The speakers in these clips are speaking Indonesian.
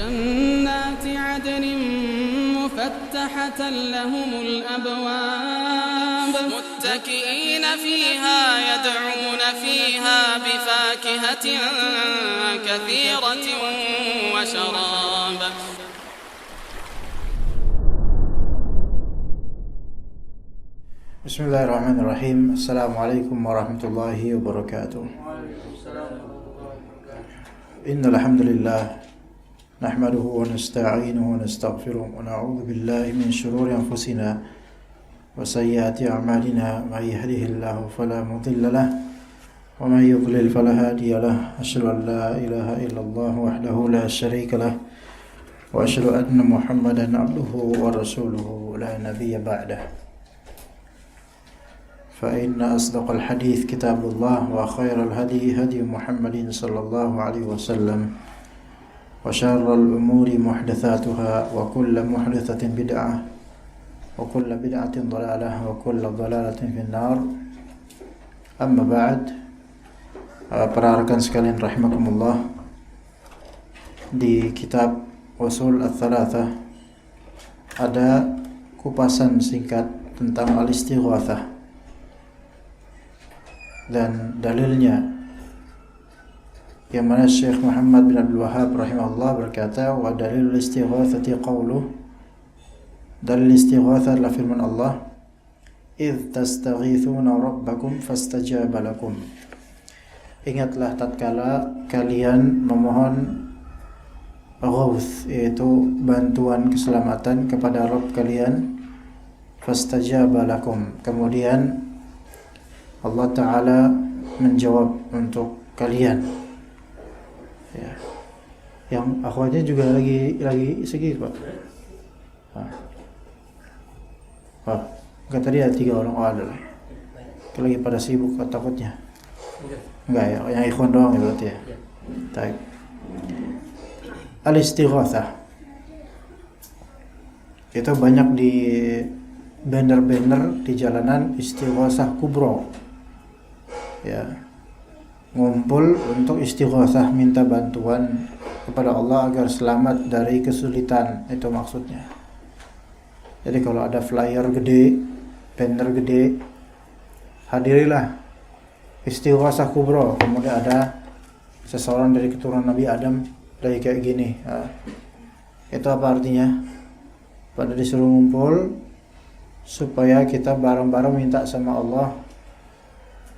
جنات عدن مفتحة لهم الأبواب متكئين فيها يدعون فيها بفاكهة كثيرة وشراب. Bismillahirrahmanirrahim. Assalamualaikum warahmatullahi wabarakatuh. Innal hamdalillah nahmaduhu wa nasta'inuhu wa nastaghfiruh wa na'udzu billahi min shururi anfusina wa sayyiati a'malina. May yahdihillahu fala mudilla lahu wa may yudlil fala hadiya lahu. Asyhadu an la ilaha illallah wahdahu la syarika lahu wa asyhadu anna Muhammadan abduhu wa rasuluhu la nabiyya ba'dahu. فإن أصدق الحديث كتاب الله وخير الهدي هدي محمد صلى الله عليه وسلم وشر الأمور محدثاتها وكل محدثة بدعة وكل بدعة ضلالة وكل ضلالة في النار. أما بعد, para rekan sekalian rahimakumullah, di kitab Ushul Ats-Tsalatsah ada kupasan singkat tentang al-istighatsah dan dalilnya, yang mana Syekh Muhammad bin Abdul Wahhab rahimahullah berkata, wa dalilul istighatsati qawluh, dalil istighatsah adalah firman Allah, idz tastaghitsuna rabbakum fastajaba lakum. Ingatlah tatkala kalian memohon ghauts, yaitu bantuan keselamatan kepada Rabb kalian, fastajaba lakum, kemudian Allah Ta'ala menjawab untuk kalian. Ya. Yang akhwatnya juga lagi sedikit, Pak. Enggak, tadi ada 3 orang. Oh, ada lagi. Lagi pada sibuk takutnya. Enggak ya, yang ikhwan doang ya berarti ya. Baik. Al-istighatsah itu banyak di banner-banner di jalanan, istighatsah kubra. Ya, ngumpul untuk istighatsah, minta bantuan kepada Allah agar selamat dari kesulitan, itu maksudnya. Jadi kalau ada flyer gede, banner gede, hadirilah istighatsah kubra, kemudian ada seseorang dari keturunan Nabi Adam dari kayak gini. Itu apa artinya? Pada disuruh ngumpul supaya kita bareng-bareng minta sama Allah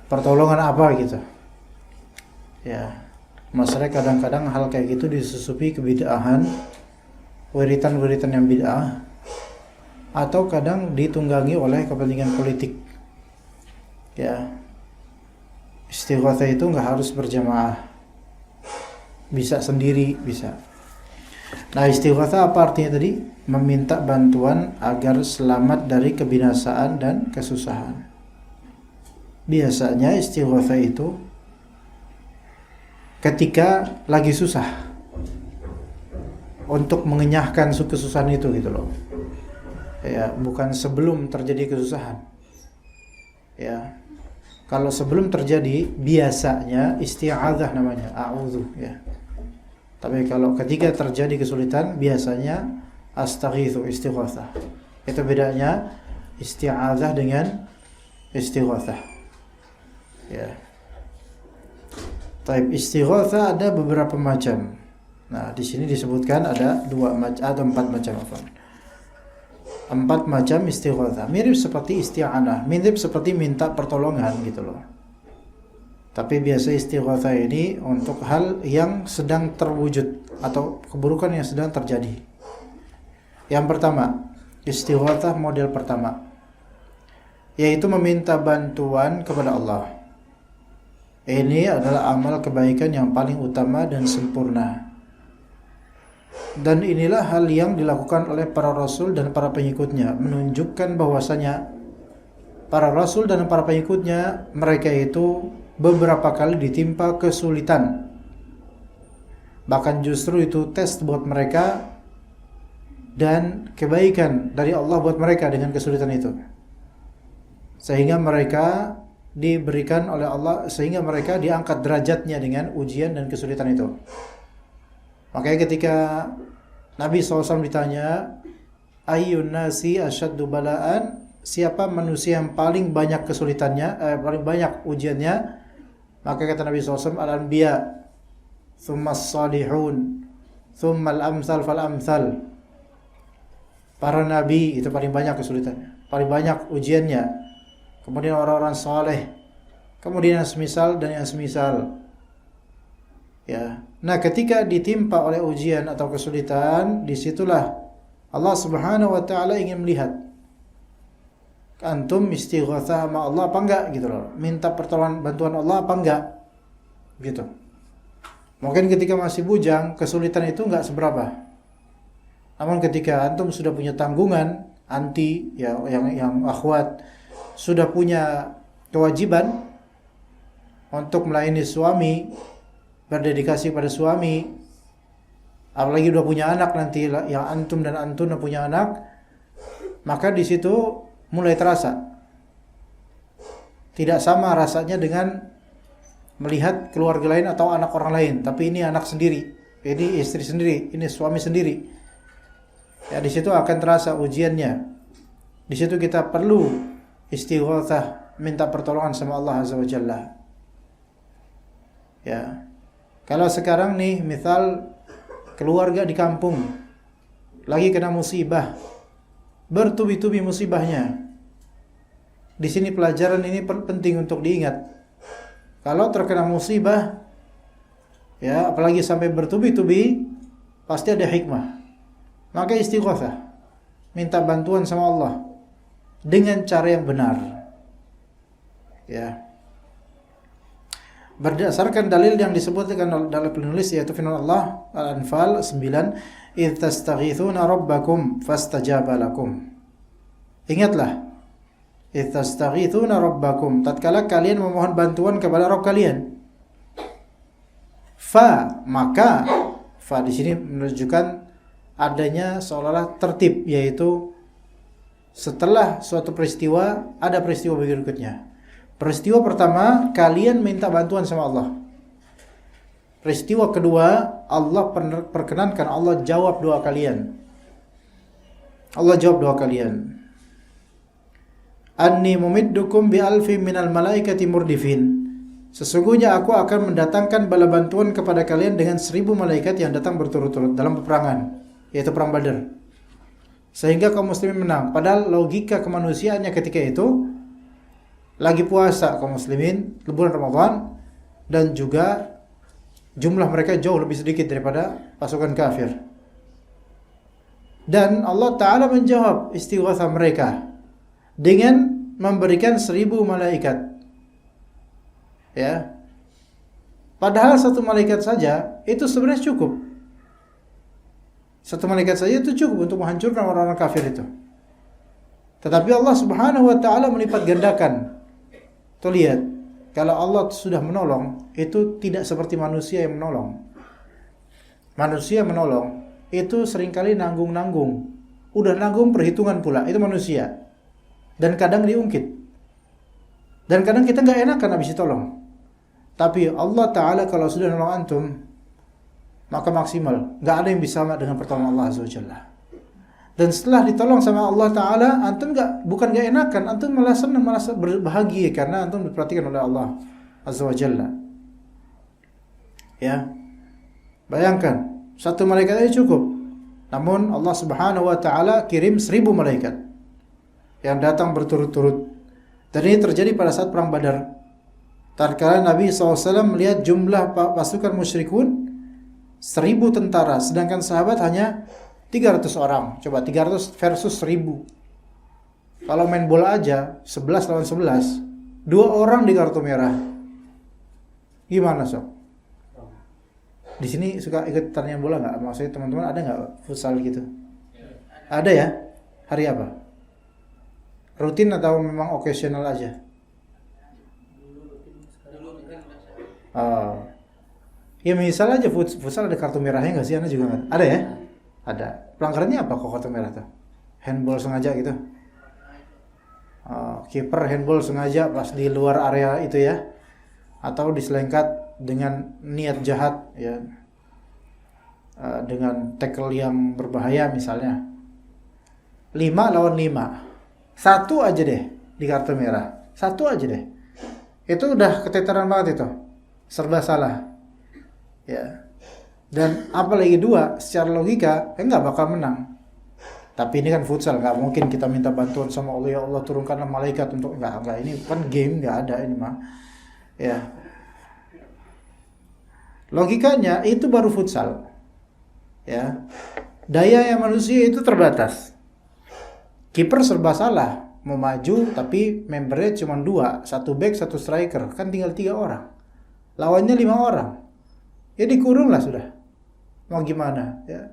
pertolongan apa gitu. Ya, masalah kadang-kadang hal kayak gitu disusupi kebid'ahan, wiritan-wiritan yang bid'ah, atau kadang ditunggangi oleh kepentingan politik. Ya, istighatsah itu nggak harus berjamaah, bisa sendiri, bisa. Nah, istighatsah apa artinya tadi? Meminta bantuan agar selamat dari kebinasaan dan kesusahan. Biasanya istighatsah itu ketika lagi susah, untuk mengenyahkan kesusahan itu gitu loh. Ya, bukan sebelum terjadi kesusahan. Ya. Kalau sebelum terjadi biasanya isti'adzah namanya, a'udzu ya. Tapi kalau ketika terjadi kesulitan biasanya astaghitsu, istighatsah. Itu bedanya isti'adzah dengan istighatsah. Ya. Taib, istighatsah ada beberapa macam. Nah, di sini disebutkan ada 4 macam apa? 4 macam istighatsah. Mirip seperti isti'anah, mirip seperti minta pertolongan gitu loh. Tapi biasa istighatsah ini untuk hal yang sedang terwujud atau keburukan yang sedang terjadi. Yang pertama, istighatsah model pertama, yaitu meminta bantuan kepada Allah. Ini adalah amal kebaikan yang paling utama dan sempurna. Dan inilah hal yang dilakukan oleh para rasul dan para pengikutnya, menunjukkan bahwasanya para rasul dan para pengikutnya, mereka itu beberapa kali ditimpa kesulitan. Bahkan justru itu tes buat mereka dan kebaikan dari Allah buat mereka dengan kesulitan itu. Sehingga mereka diberikan oleh Allah, sehingga mereka diangkat derajatnya dengan ujian dan kesulitan itu. Makanya ketika Nabi SAW ditanya, ayyun nasi asyaddu bala'an, siapa manusia yang paling banyak kesulitannya, paling banyak ujiannya? Maka kata Nabi SAW, al-anbiya, thumma as-salihun, thumma al-amthal fal-amthal. Para nabi itu paling banyak kesulitannya, paling banyak ujiannya. Kemudian orang-orang saleh, kemudian yang semisal dan yang semisal. Ya. Nah, ketika ditimpa oleh ujian atau kesulitan, disitulah Allah Subhanahu wa taala ingin melihat antum istighatsah sama Allah apa enggak gitu loh. Minta pertolongan bantuan Allah apa enggak? Gitu. Mungkin ketika masih bujang, kesulitan itu enggak seberapa. Namun ketika antum sudah punya tanggungan anti ya yang akhwat sudah punya kewajiban untuk melayani suami, berdedikasi pada suami, apalagi udah punya anak nanti yang antum dan antun punya anak, maka di situ mulai terasa. Tidak sama rasanya dengan melihat keluarga lain atau anak orang lain, tapi ini anak sendiri, ini istri sendiri, ini suami sendiri. Ya, di situ akan terasa ujiannya. Di situ kita perlu istighatsah, minta pertolongan sama Allah Azza wa Jalla. Ya. Kalau sekarang nih, misal keluarga di kampung lagi kena musibah, bertubi-tubi musibahnya. Di sini pelajaran ini penting untuk diingat. Kalau terkena musibah, ya apalagi sampai bertubi-tubi, pasti ada hikmah. Maka istighatsah, minta bantuan sama Allah dengan cara yang benar. Ya. Berdasarkan dalil yang disebutkan dalam penulis yaitu firman Allah Al-Anfal 9, "Idz tastaghitsuna rabbakum fastajaba lakum." Ingatlah, idz tastaghitsuna rabbakum, tatkala kalian memohon bantuan kepada Rabb kalian. Maka di sini menunjukkan adanya seolah-olah tertib, yaitu setelah suatu peristiwa ada peristiwa berikutnya. Peristiwa pertama, kalian minta bantuan sama Allah. Peristiwa kedua, Allah perkenankan, Allah jawab doa kalian. Allah jawab doa kalian. Anni mumiddukum bi alfi minal malaikati murdifin. Sesungguhnya aku akan mendatangkan bala bantuan kepada kalian dengan 1000 malaikat yang datang berturut-turut dalam peperangan, yaitu perang Badar. Sehingga kaum muslimin menang. Padahal logika kemanusiaannya ketika itu lagi puasa kaum muslimin, bulan Ramadan, dan juga jumlah mereka jauh lebih sedikit daripada pasukan kafir. Dan Allah Ta'ala menjawab istighatsah mereka dengan memberikan 1000 malaikat. Ya. Padahal satu malaikat saja itu sebenarnya cukup. Satu malaikat saja itu cukup untuk menghancurkan orang-orang kafir itu. Tetapi Allah Subhanahu wa taala melipat gandakan. Tuh lihat, kalau Allah sudah menolong, itu tidak seperti manusia yang menolong. Manusia menolong itu seringkali nanggung-nanggung. Udah nanggung perhitungan pula, itu manusia. Dan kadang diungkit. Dan kadang kita enggak enakan habis ditolong. Tapi Allah Ta'ala kalau sudah nolong antum, maka maksimal. Enggak ada yang bisa sama dengan pertolongan Allah Azza wa Jalla. Dan setelah ditolong sama Allah Ta'ala, antum bukan gak enakan, antum malah senang, malah berbahagia karena antum diperhatikan oleh Allah Azza wa Jalla. Ya. Bayangkan, satu malaikat aja cukup. Namun Allah Subhanahu wa Ta'ala kirim 1000 malaikat yang datang berturut-turut. Dan ini terjadi pada saat perang Badar. Tatkala Nabi SAW melihat jumlah pasukan musyrikun 1000 tentara, sedangkan sahabat hanya 300 orang. Coba 300 versus 1000. Kalau main bola aja 11 lawan 11, 2 orang di kartu merah. Gimana sob? Di sini suka ikut pertandingan bola nggak? Maksudnya teman-teman ada nggak futsal gitu? Ada ya? Hari apa? Rutin atau memang occasional aja? Ya misal aja futsal ada kartu merahnya nggak sih? Anda juga nggak? Ada ya? Ada. Pelanggarannya apa kok kartu merah tuh? Handball sengaja gitu? Kiper handball sengaja pas di luar area itu ya? Atau diselengkat dengan niat jahat ya? dengan tackle yang berbahaya misalnya. 5 lawan 5. Satu aja deh di kartu merah. Satu aja deh. Itu udah keteteran banget itu. Serba salah. Ya. Dan apalagi 2, secara logika nggak bakal menang. Tapi ini kan futsal, nggak mungkin kita minta bantuan sama Allah, ya Allah turunkanlah malaikat untuk nggak ini kan game, nggak ada ini mah. Ya. Logikanya itu baru futsal. Ya. Daya yang manusia itu terbatas. Kiper serba salah, mau maju tapi membernya cuma 2, 1 back, 1 striker, kan tinggal 3 orang. Lawannya 5 orang. Ya dikurung lah sudah. Mau gimana, ya.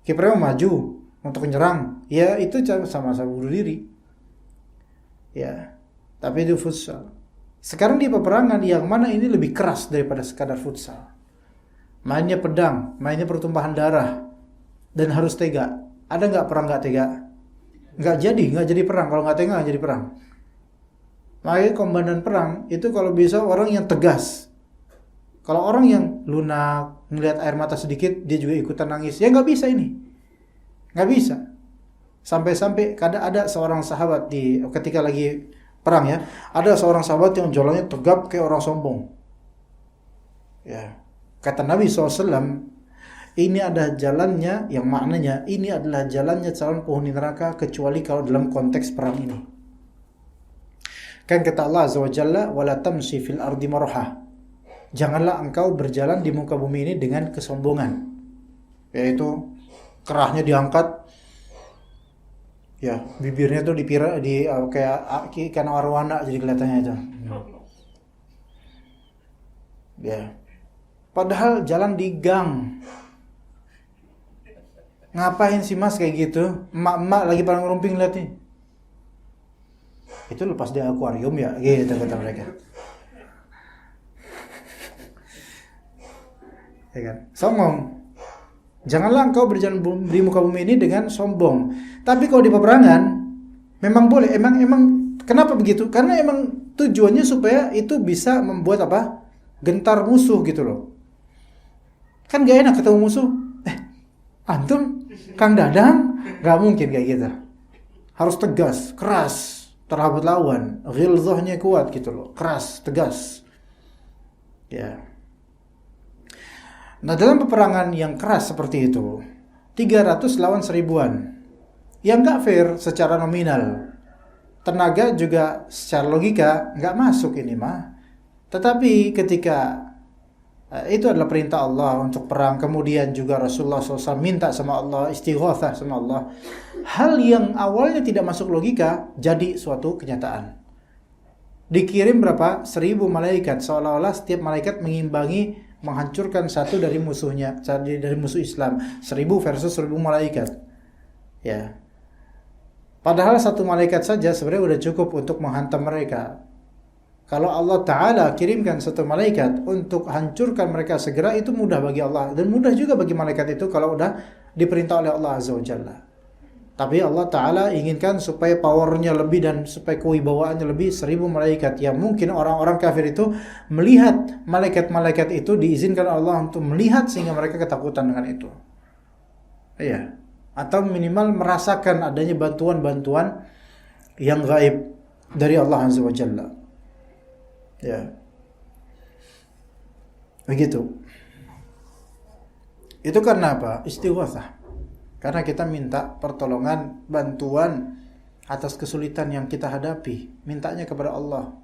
Kipernya mau maju untuk menyerang, ya itu sama-sama bunuh diri. Ya. Tapi itu futsal. Sekarang di peperangan yang mana ini lebih keras daripada sekadar futsal. Mainnya pedang, mainnya pertumpahan darah, dan harus tega. Ada nggak perang nggak tega? Nggak jadi perang. Kalau nggak tega nggak jadi perang. Makanya komandan perang itu kalau bisa orang yang tegas. Kalau orang yang lunak, ngelihat air mata sedikit, dia juga ikutan nangis. Ya nggak bisa ini, nggak bisa. Sampai-sampai kadang ada seorang sahabat ketika lagi perang ya, ada seorang sahabat yang jalannya tegap kayak orang sombong. Ya, kata Nabi SAW, ini ada jalannya, yang maknanya ini adalah jalannya calon penghuni neraka kecuali kalau dalam konteks perang ini. Kan kata Allah Azza wa Jalla, wala tamshi fil ardi marha. Janganlah engkau berjalan di muka bumi ini dengan kesombongan. Yaitu kerahnya diangkat, ya bibirnya tuh kayak ikan arwana jadi kelihatannya itu. Ya. Padahal jalan di gang. Ngapain sih mas kayak gitu? Emak-emak lagi pada ngerumping lihat nih. Itu lepas di akuarium ya, gitu kata mereka. Ya kan? Songong. Janganlah engkau berjalan di muka bumi ini dengan sombong. Tapi kalau di peperangan memang boleh. Emang kenapa begitu? Karena emang tujuannya supaya itu bisa membuat apa? Gentar musuh gitu loh. Kan gak enak ketemu musuh. Antum Kang Dadang, gak mungkin kayak gitu. Harus tegas, keras terhadap lawan. Ghilzahnya kuat gitu loh. Keras, tegas. Ya. Nah dalam peperangan yang keras seperti itu 300 lawan 1000-an, yang gak fair secara nominal. Tenaga juga secara logika gak masuk ini mah. Tetapi ketika itu adalah perintah Allah untuk perang, kemudian juga Rasulullah SAW minta sama Allah, istighatsah sama Allah, hal yang awalnya tidak masuk logika jadi suatu kenyataan. Dikirim berapa? 1000 malaikat, seolah-olah setiap malaikat mengimbangi, menghancurkan satu dari musuhnya, dari musuh Islam. 1000 versus 1000 malaikat. Ya. Padahal satu malaikat saja sebenarnya udah cukup untuk menghantam mereka. Kalau Allah Ta'ala kirimkan satu malaikat untuk hancurkan mereka segera, itu mudah bagi Allah. Dan mudah juga bagi malaikat itu kalau udah diperintah oleh Allah Azza wa Jalla. Tapi Allah Ta'ala inginkan supaya powernya lebih dan supaya kewibawaannya lebih, 1000 malaikat. Ya mungkin orang-orang kafir itu melihat malaikat-malaikat itu, diizinkan Allah untuk melihat sehingga mereka ketakutan dengan itu. Iya. Atau minimal merasakan adanya bantuan-bantuan yang gaib dari Allah Azza wa Jalla. Ya. Begitu. Itu karena apa? Istighatsah. Karena kita minta pertolongan, bantuan atas kesulitan yang kita hadapi, mintanya kepada Allah.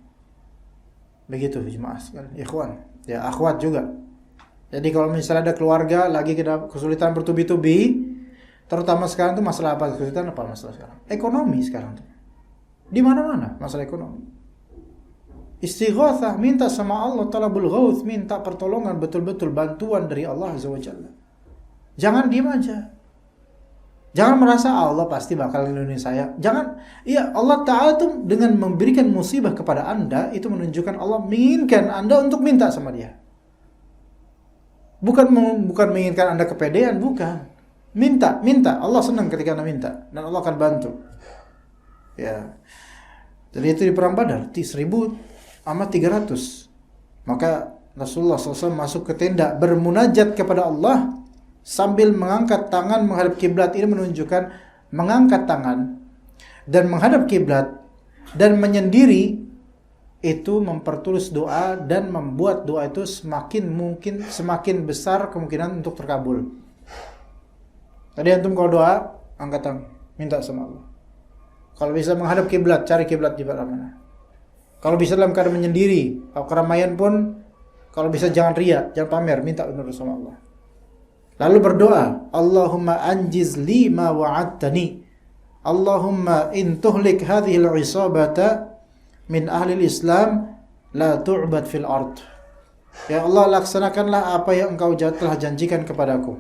Begitu jemaah sekalian, ikhwan, ya akhwat juga. Jadi kalau misalnya ada keluarga lagi kita kesulitan bertubi-tubi, terutama sekarang tuh masalah apa? Kesulitan apa masalah sekarang? Ekonomi sekarang tuh. Di mana-mana masalah ekonomi. Istighatsah, minta sama Allah, talabul ghauts, minta pertolongan, betul-betul bantuan dari Allah Azza wa Jalla. Jangan diam aja. Jangan merasa Allah pasti bakal melindungi saya. Jangan, iya Allah Ta'ala tuh dengan memberikan musibah kepada Anda, itu menunjukkan Allah menginginkan Anda untuk minta sama Dia. Bukan menginginkan Anda kepedean, bukan. Minta. Allah senang ketika Anda minta, dan Allah akan bantu. Ya. Jadi itu di perang Badar, 1000 sama 300. Maka Rasulullah SAW masuk ke tenda bermunajat kepada Allah sambil mengangkat tangan menghadap kiblat. Ini menunjukkan mengangkat tangan dan menghadap kiblat dan menyendiri itu mempertulus doa dan membuat doa itu semakin besar kemungkinan untuk terkabul. Tadi antum kalau doa angkat tangan, minta sama Allah. Kalau bisa menghadap kiblat, cari kiblat di mana. Kalau bisa dalam keadaan menyendiri, kalau keramaian pun kalau bisa jangan riya, jangan pamer, minta menurut sama Allah. Lalu berdoa, Allahumma anjiz li ma wa'adtani. Allahumma in tuhlik hadhihi al-isabata min ahli al-Islam la tu'bad fil ard. Ya Allah, laksanakanlah apa yang Engkau telah janjikan kepadaku.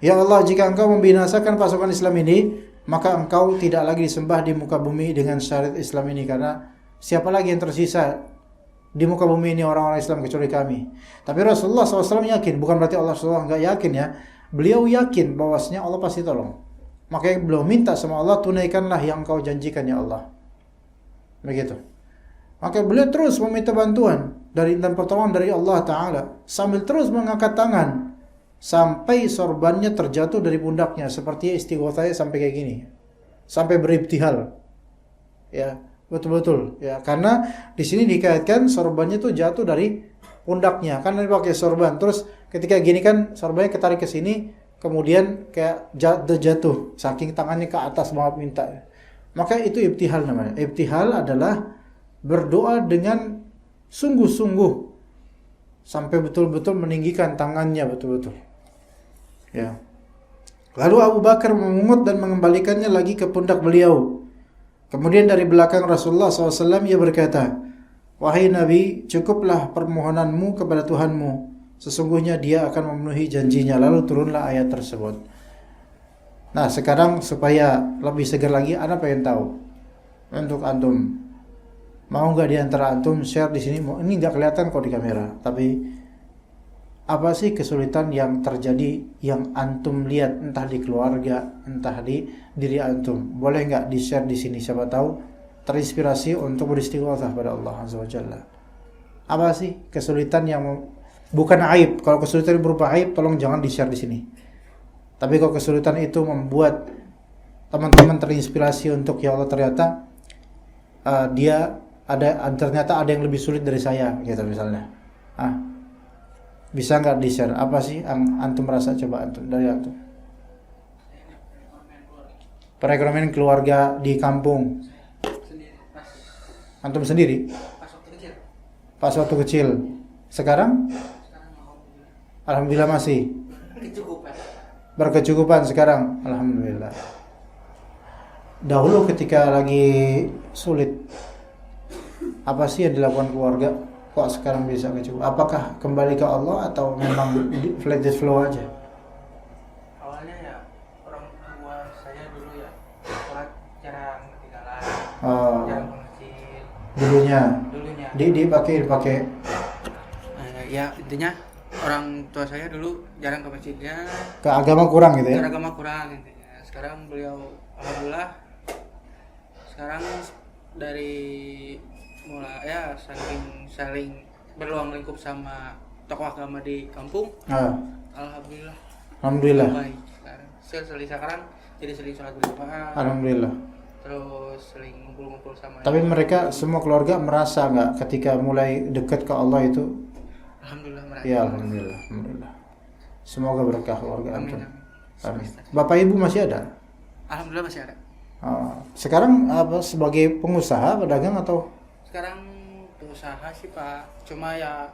Ya Allah, jika Engkau membinasakan pasukan Islam ini, maka Engkau tidak lagi disembah di muka bumi dengan syariat Islam ini, karena siapa lagi yang tersisa di muka bumi ini orang-orang Islam kecuali kami. Tapi Rasulullah SAW yakin, bukan berarti Allah SAW enggak yakin ya. Beliau yakin bahwasanya Allah pasti tolong. Makanya beliau minta sama Allah, tunaikanlah yang Engkau janjikan ya Allah. Begitu. Maka beliau terus meminta bantuan dan pertolongan dari Allah Ta'ala sambil terus mengangkat tangan sampai sorbannya terjatuh dari pundaknya, seperti istighotsahnya sampai kayak gini, sampai beribtihal. Ya, betul-betul. Ya, karena di sini dikaitkan sorbannya tuh jatuh dari pundaknya, kan dia pakai sorban. Terus ketika gini kan sorbannya ketarik ke sini, kemudian kayak jatuh saking tangannya ke atas banget minta. Maka itu ibtihal namanya. Ibtihal adalah berdoa dengan sungguh-sungguh sampai betul-betul meninggikan tangannya betul-betul. Ya. Lalu Abu Bakar memungut dan mengembalikannya lagi ke pundak beliau. Kemudian dari belakang Rasulullah SAW ia berkata, wahai Nabi, cukuplah permohonanmu kepada Tuhanmu. Sesungguhnya dia akan memenuhi janjinya. Lalu turunlah ayat tersebut. Nah sekarang supaya lebih segar lagi, ana pengen tahu untuk antum, mau nggak di antara antum share di sini? Ini nggak kelihatan kok di kamera, tapi apa sih kesulitan yang terjadi yang antum lihat, entah di keluarga, entah di diri antum? Boleh nggak di share di sini? Siapa tahu terinspirasi untuk beristighotsah pada Allah Azza wa Jalla. Apa sih kesulitan yang bukan aib? Kalau kesulitan berupa aib, tolong jangan di share di sini. Tapi kalau kesulitan itu membuat teman-teman terinspirasi untuk ya Allah ternyata ternyata ada yang lebih sulit dari saya, gitu misalnya. Bisa nggak di-share? Apa sih yang antum merasa, coba antum dari antum? Perekonomian keluarga di kampung. Antum sendiri? Pas waktu kecil. Sekarang? Alhamdulillah masih. Berkecukupan sekarang. Alhamdulillah. Dahulu ketika lagi sulit, apa sih yang dilakukan keluarga? Kok sekarang bisa kecukupan? Apakah kembali ke Allah atau memang flat flow aja? Awalnya ya orang tua saya dulu ya sholat jarang ketinggalan, jarang ke masjid. Dulunya. Dipakai. Ya intinya orang tua saya dulu jarang ke masjidnya. Ke agama kurang gitu ya? Ke agama kurang intinya. Sekarang beliau alhamdulillah sekarang dari mulai ya saling berluang lingkup sama tokoh agama di kampung. Alhamdulillah baik sekarang jadi sering sholat berjamaah. Alhamdulillah. Terus sering ngumpul-ngumpul sama. Tapi mereka semua keluarga merasa nggak ketika mulai dekat ke Allah itu? Alhamdulillah merasa. Ya alhamdulillah. Semoga berkah keluarga antum. Amin. Bapak ibu masih ada? Alhamdulillah masih ada. Sekarang apa sebagai pengusaha, pedagang atau? Sekarang pengusaha sih Pak, cuma ya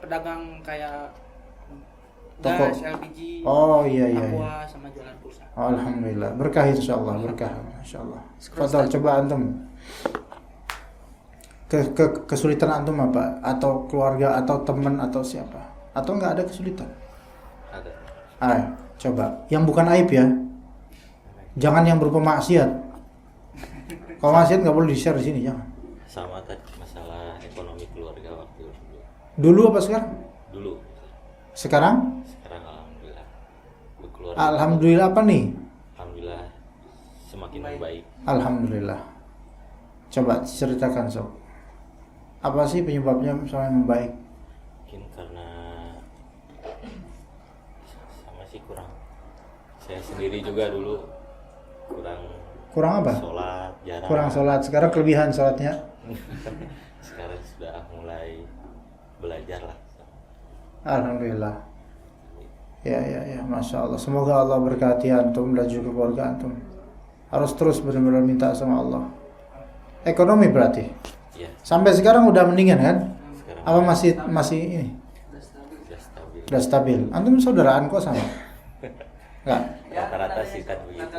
pedagang kayak toko gas, LPG, iya. aqua sama jualan pulsa. Alhamdulillah, berkah insyaallah, berkah insyaallah. Fadhal, coba antum kesulitan antum apa? Atau keluarga atau teman atau siapa? Atau enggak ada kesulitan? Ada. Coba yang bukan aib ya. Jangan yang berupa maksiat. Kalau maksiat enggak boleh di-share di sini, jangan. Sama tadi masalah ekonomi keluarga waktu dulu. Dulu apa sekarang? Dulu. Sekarang Alhamdulillah. Alhamdulillah apa nih? Alhamdulillah semakin membaik. Alhamdulillah. Coba ceritakan sob. Apa sih penyebabnya sampai membaik? masih kurang. Saya sendiri juga dulu Kurang apa? sholat, jarang. Kurang sholat. Sekarang kelebihan sholatnya. Sekarang sudah mulai belajar lah. Alhamdulillah. Ya, Masya Allah. Semoga Allah berkati antum dan juga keluarga antum. Harus terus benar-benar minta sama Allah. Ekonomi berarti. Ya, Sampai sekarang udah mendingan kan? sekarang Apa masih ini? sudah stabil. Udah stabil. Antum saudaraan kok sama? Enggak. Rata-rata sih kan begitu.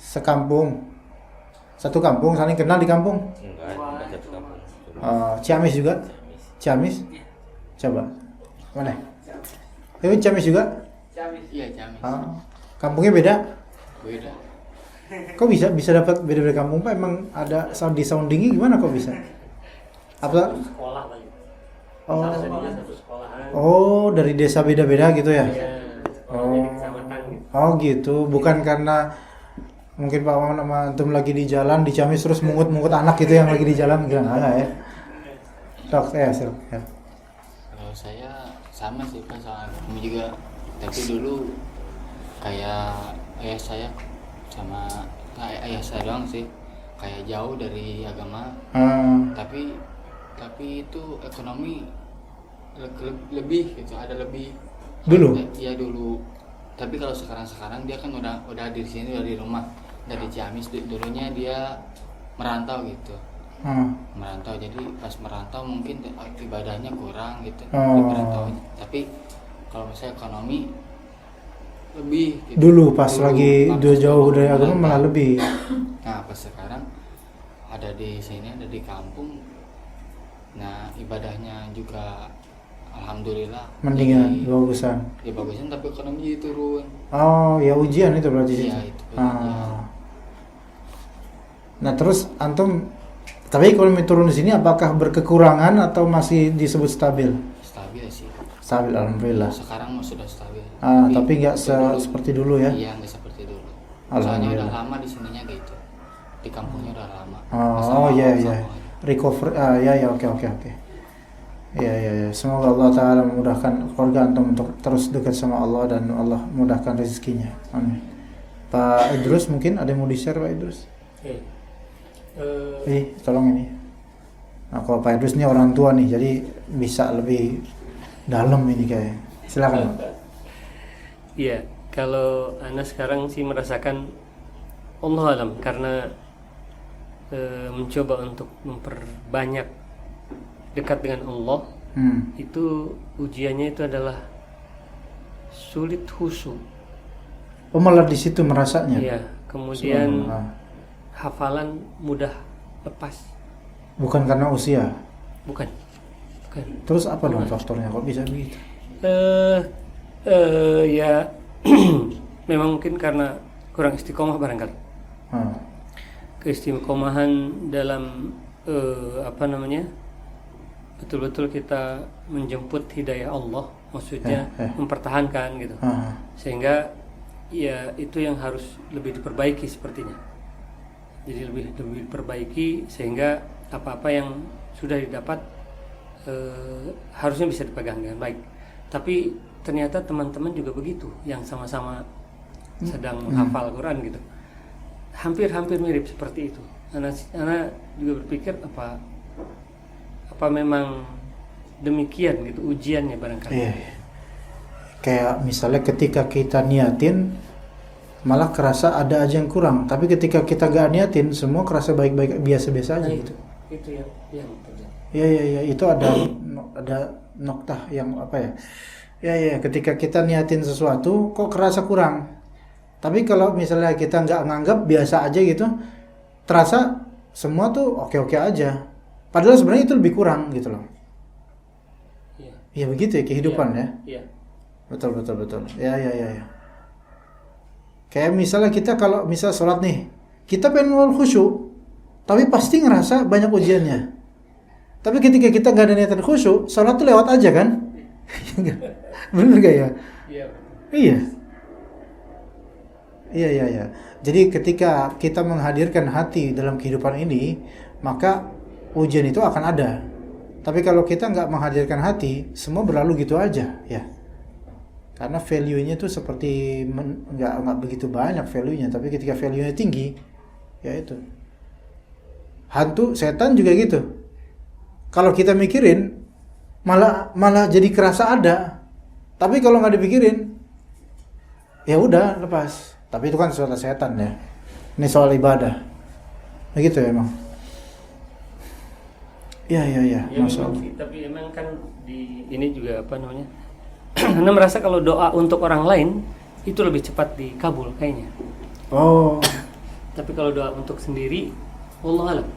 Sekampung. Satu kampung, saling kenal di kampung. Enggak satu kampung. Ciamis juga? Ciamis? Coba. Mana? Itu Ciamis juga? Iya, Ciamis. Kampungnya beda? Beda. Kok bisa dapat beda-beda kampung Pak? Emang ada soundingnya gimana kok bisa? Apa? Sekolah lagi. Oh, Satu sekolahan. oh dari desa beda-beda gitu ya? Ya, Oh, jadi kecamatan gitu. oh gitu. Bukan karena mungkin Pak Maman sama antum lagi di jalan di Ciamis terus mungut-mungut anak gitu yang lagi di jalan enggak ya? Dok, ya. Kalau saya sama sih Pak, sama kami juga. Tapi dulu kayak ayah saya sama ayah saya doang sih, kayak jauh dari agama. Tapi itu ekonomi lebih gitu, ada lebih Dulu? Iya dulu. Tapi kalau sekarang dia kan udah di sini, udah di rumah, dari Ciamis. Dulunya dia merantau gitu. Merantau, jadi pas merantau mungkin ibadahnya kurang gitu di perantauannya. Tapi kalau misalnya ekonomi lebih gitu. Dulu pas lagi jauh dari agama malah lebih. Nah pas sekarang ada di sini, ada di kampung, nah ibadahnya juga alhamdulillah Mendingan, bagusan. ya bagusan, tapi ekonomi jadi turun. Oh, ya ujian itu berarti Iya, situ. itu ujian. Nah, terus antum tapi kalau turun di sini apakah berkekurangan atau masih disebut stabil? Stabil sih. Stabil, alhamdulillah. Sekarang mah sudah stabil. Tapi nggak seperti dulu ya? Iya, nggak seperti dulu. Soalnya Alhamdulillah. udah lama di sininya gitu. Di kampungnya udah lama. Oh iya. Recover. Ya, oke. Ya. Semoga Allah Taala memudahkan keluarga antum untuk terus dekat sama Allah dan Allah mudahkan rezekinya. Amin. Pak Idrus mungkin ada yang mau di-share Pak Idrus? Tolong ini. Nah, kalau Pak Idrus ini orang tua nih, jadi bisa lebih dalam ini kayak. Silakan. Pak. Iya, kalau Ana sekarang sih merasakan Allah alam karena mencoba untuk memperbanyak dekat dengan Allah. Itu ujiannya itu adalah sulit khusyuk. Oh, malah di situ merasanya. Iya, kemudian Subhanallah. hafalan mudah lepas. Bukan karena usia. Bukan. Terus apa dong faktornya kok bisa begitu? Ya memang mungkin karena kurang istiqomah barangkali. Keistiqomahan dalam betul-betul kita menjemput hidayah Allah, maksudnya mempertahankan gitu. Sehingga ya itu yang harus lebih diperbaiki sepertinya. Jadi lebih diperbaiki sehingga apa-apa yang sudah didapat harusnya bisa dipegang dengan baik. Tapi ternyata teman-teman juga begitu, yang sama-sama sedang menghafal Quran gitu. Hampir mirip seperti itu. Ana juga berpikir apa memang demikian gitu ujiannya barangkali. Iya. Kayak misalnya ketika kita niatin malah kerasa ada aja yang kurang, tapi ketika kita gak niatin semua kerasa baik-baik biasa-biasa aja gitu. Itu yang terjadi. Iya, itu ada noktah yang apa ya? Ya, ketika kita niatin sesuatu kok kerasa kurang. Tapi kalau misalnya kita nggak nganggap biasa aja gitu, terasa semua tuh oke-oke aja. Padahal sebenarnya itu lebih kurang gitu loh. Iya. Ya begitu ya kehidupan ya. Iya. Betul. Ya. Kayak misalnya kita kalau misal sholat nih, kita pengen khusyuk, tapi pasti ngerasa banyak ujiannya. Tapi ketika kita nggak ada niatan khusyuk, sholat tuh lewat aja kan? Bener gak ya? Iya. Jadi ketika kita menghadirkan hati dalam kehidupan ini, maka ujian itu akan ada. Tapi kalau kita nggak menghadirkan hati, semua berlalu gitu aja, ya. Karena value-nya tuh seperti nggak begitu banyak value-nya, tapi ketika value-nya tinggi, ya itu. Hantu, setan juga gitu. Kalau kita mikirin, malah jadi kerasa ada. Tapi kalau nggak dipikirin, ya udah lepas. Tapi itu kan soal setan ya. Ini soal ibadah. Begitu ya emang. Ya, Masya Allah. Tapi emang kan di ini juga apa namanya? Anda merasa kalau doa untuk orang lain itu lebih cepat dikabul kayaknya. Oh. Tapi kalau doa untuk sendiri, wallah alam,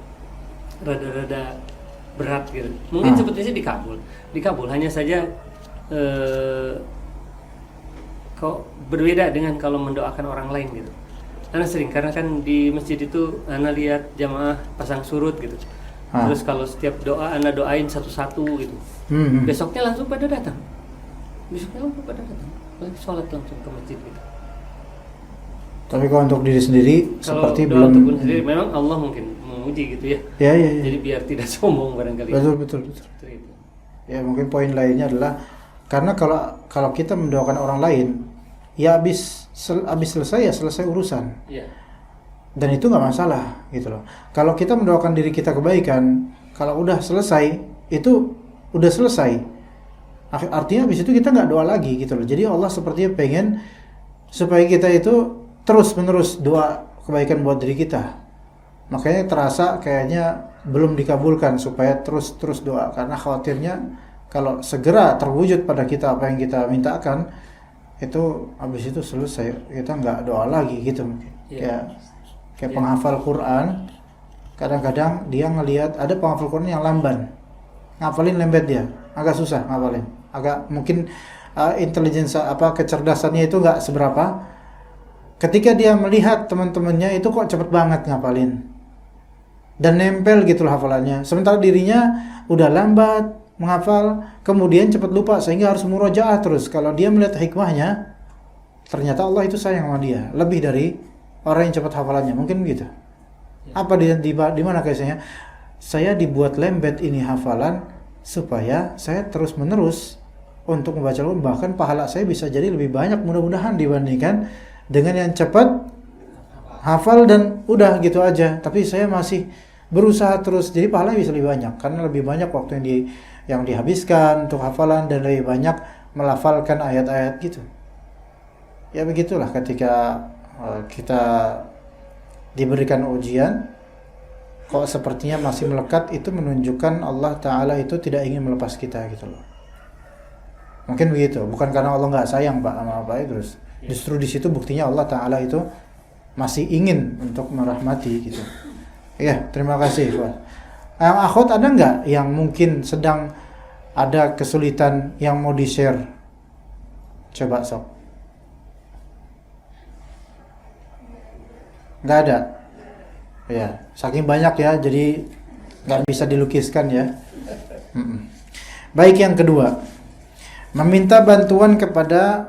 rada-rada berat gitu. Mungkin sebetulnya dikabul. Hanya saja kok berbeda dengan kalau mendoakan orang lain gitu. Ana sering, karena kan di masjid itu Ana lihat jamaah pasang surut gitu. Terus kalau setiap doa Ana doain satu-satu gitu. Besoknya langsung pada datang. Lagi sholat langsung ke masjid gitu. Tapi kalau untuk diri sendiri Kalau seperti doa belum. untuk sendiri memang Allah mungkin menguji gitu ya. Ya. Jadi biar tidak sombong barangkali. Betul. Seperti itu. Ya mungkin poin lainnya adalah karena kalau kita mendoakan orang lain, ya habis selesai urusan. Iya. Dan itu nggak masalah gitu loh. Kalau kita mendoakan diri kita kebaikan, kalau udah selesai itu udah selesai. Artinya habis itu kita nggak doa lagi gitu loh. Jadi Allah sepertinya pengen supaya kita itu terus menerus doa kebaikan buat diri kita. Makanya terasa kayaknya belum dikabulkan supaya terus doa, karena khawatirnya kalau segera terwujud pada kita apa yang kita mintakan, itu habis itu selesai, kita nggak doa lagi gitu mungkin. Kayak penghafal Quran, kadang-kadang dia ngelihat ada penghafal Quran yang lamban, ngafalin lembet dia, agak susah ngafalin, agak mungkin intelijensi kecerdasannya itu nggak seberapa. Ketika dia melihat teman-temannya itu kok cepet banget ngapalin dan nempel gitu loh hafalannya, sementara dirinya udah lambat menghafal, kemudian cepet lupa sehingga harus murojaah terus. Kalau dia melihat hikmahnya, ternyata Allah itu sayang sama dia lebih dari orang yang cepat hafalannya, mungkin begitu. Apa di mana kayaknya saya dibuat lembet ini hafalan supaya saya terus menerus untuk membaca Al-Quran, bahkan pahala saya bisa jadi lebih banyak mudah-mudahan dibandingkan dengan yang cepat hafal dan udah gitu aja, tapi saya masih berusaha terus, jadi pahalanya bisa lebih banyak karena lebih banyak waktu yang dihabiskan untuk hafalan dan lebih banyak melafalkan ayat-ayat gitu. Ya begitulah ketika kita diberikan ujian kok sepertinya masih melekat, itu menunjukkan Allah Ta'ala itu tidak ingin melepas kita gitu loh. Mungkin begitu, bukan karena Allah nggak sayang Pak sama apa terus. Justru di situ buktinya Allah Ta'ala itu masih ingin untuk merahmati gitu. Ya, terima kasih Pak. Yang akhwat ada nggak yang mungkin sedang ada kesulitan yang mau di-share? Coba sok. Nggak ada? Ya, saking banyak ya, jadi nggak bisa dilukiskan ya. Baik, yang kedua, meminta bantuan kepada